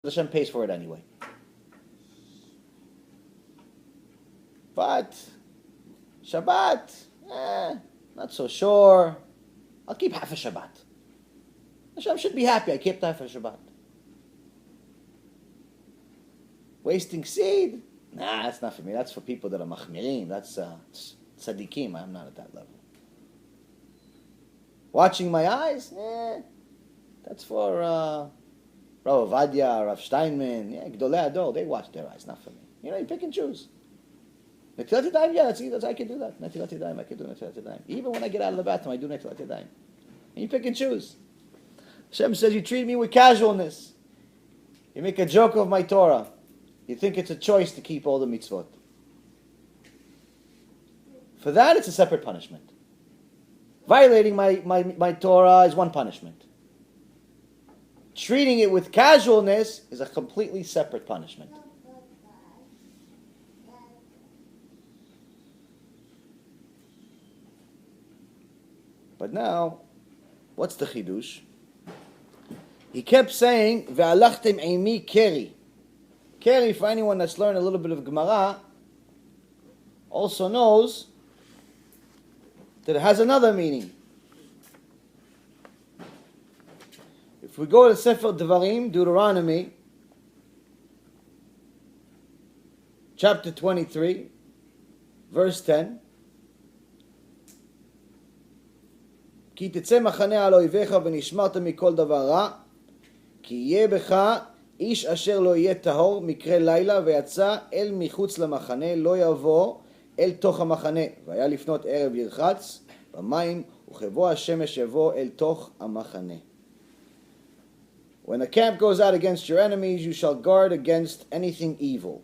Hashem pays for it anyway. But Shabbat, not so sure. I'll keep half a Shabbat. Hashem should be happy I kept half a Shabbat. Wasting seed? Nah, that's not for me. That's for people that are machmirim. That's tzaddikim. I'm not at that level. Watching my eyes? That's for Rav Ovadia, Rav Steinman. Yeah, Gdolei Adol. They watch their eyes. Not for me. You pick and choose. Netilat Yadayim, that's I can do that. Netilat Yadayim, I can do Netilat Yadayim. Even when I get out of the bathroom, I do Netilat Yadayim. And you pick and choose. Hashem says, you treat me with casualness. You make a joke of my Torah. You think it's a choice to keep all the mitzvot. For that, it's a separate punishment. Violating my Torah is one punishment. Treating it with casualness is a completely separate punishment. But now, what's the chidush? He kept saying, "Ve'alachtem eimi keri." Keri, for anyone that's learned a little bit of Gemara, also knows that it has another meaning. If we go to Sefer Devarim, Deuteronomy, chapter 23, verse 10, כי תצא מחנה על אויביך ונשמרת מכל דבר רע, כי יהיה בך איש אשר לא יהיה טהור מקרה לילה ויצא אל מחוץ למחנה, לא יבוא אל תוך המחנה. והיה לפנות ערב ירחץ במים, וכבוא השמש יבוא אל תוך המחנה. When the camp goes out against your enemies, you shall guard against anything evil.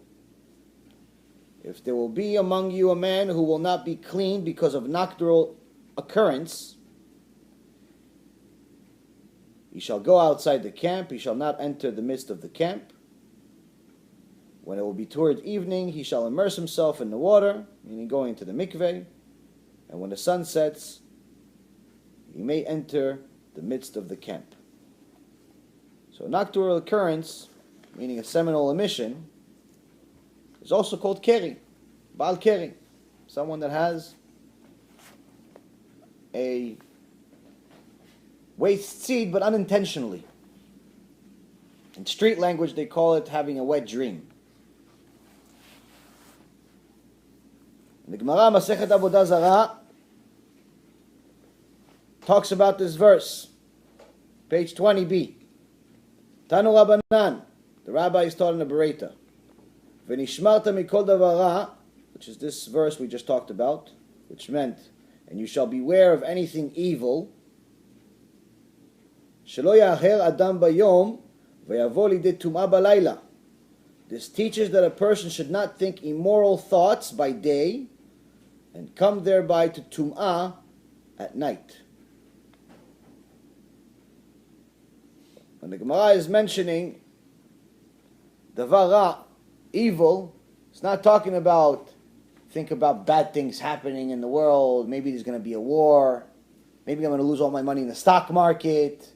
If there will be among you a man who will not be clean because of nocturnal occurrence, he shall go outside the camp, he shall not enter the midst of the camp. When it will be toward evening, he shall immerse himself in the water, meaning going into the mikveh, and when the sun sets, he may enter the midst of the camp. So nocturnal occurrence, meaning a seminal emission, is also called keri, Baal keri, someone that has a waste seed, but unintentionally. In street language, they call it having a wet dream. In the Gemara, Masechet Avodah Zarah, talks about this verse, page 20b. Tanu Rabbanan, the rabbi is taught in the Bereta. V'nishmarta mikol davar ra, which is this verse we just talked about, which meant, and you shall beware of anything evil. Shelo ya'acher adam bayom v'yavo lidei tum'ah balayla. This teaches that a person should not think immoral thoughts by day and come thereby to tum'ah at night. When the Gemara is mentioning davar ra, evil, it's not talking about, think about bad things happening in the world. Maybe there's going to be a war. Maybe I'm going to lose all my money in the stock market.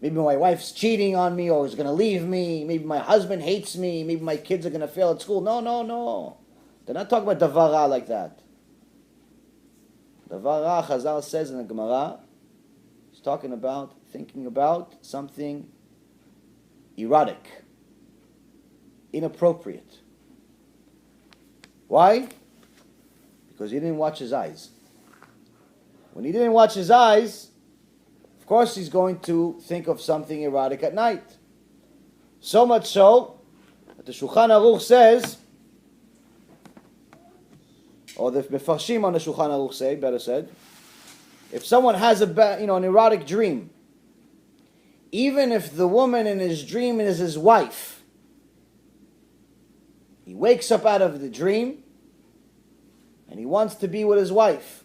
Maybe my wife's cheating on me or is going to leave me. Maybe my husband hates me. Maybe my kids are going to fail at school. No. They're not talking about davar ra like that. Davar ra, Chazal says in the Gemara, he's talking about, thinking about something erotic, inappropriate. Why? Because he didn't watch his eyes. When he didn't watch his eyes, of course he's going to think of something erotic at night. So much so that the Shulchan Aruch says, or the Mefarshim on the Shulchan Aruch say, better said, if someone has an erotic dream, even if the woman in his dream is his wife, he wakes up out of the dream and he wants to be with his wife.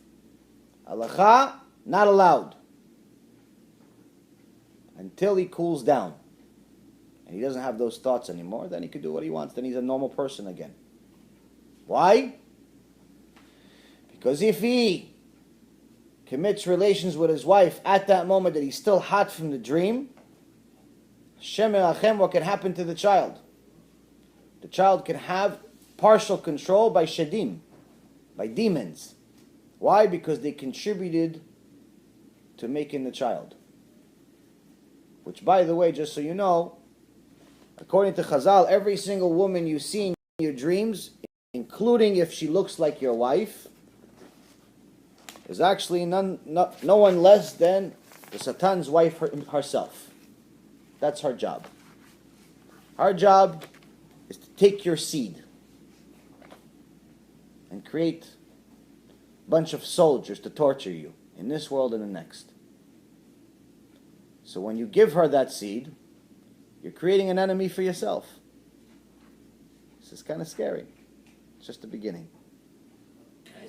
Halacha, not allowed. Until he cools down. And he doesn't have those thoughts anymore, then he can do what he wants. Then he's a normal person again. Why? Because if he commits relations with his wife at that moment that he's still hot from the dream, Hashem merachem, what can happen to the child? The child can have partial control by shedim, by demons. Why? Because they contributed to making the child. Which, by the way, just so you know, according to Chazal, every single woman you see in your dreams, including if she looks like your wife, is actually no one less than the Satan's wife herself. That's her job. Our job is to take your seed and create a bunch of soldiers to torture you in this world and the next. So when you give her that seed, you're creating an enemy for yourself. This is kind of scary. It's just the beginning.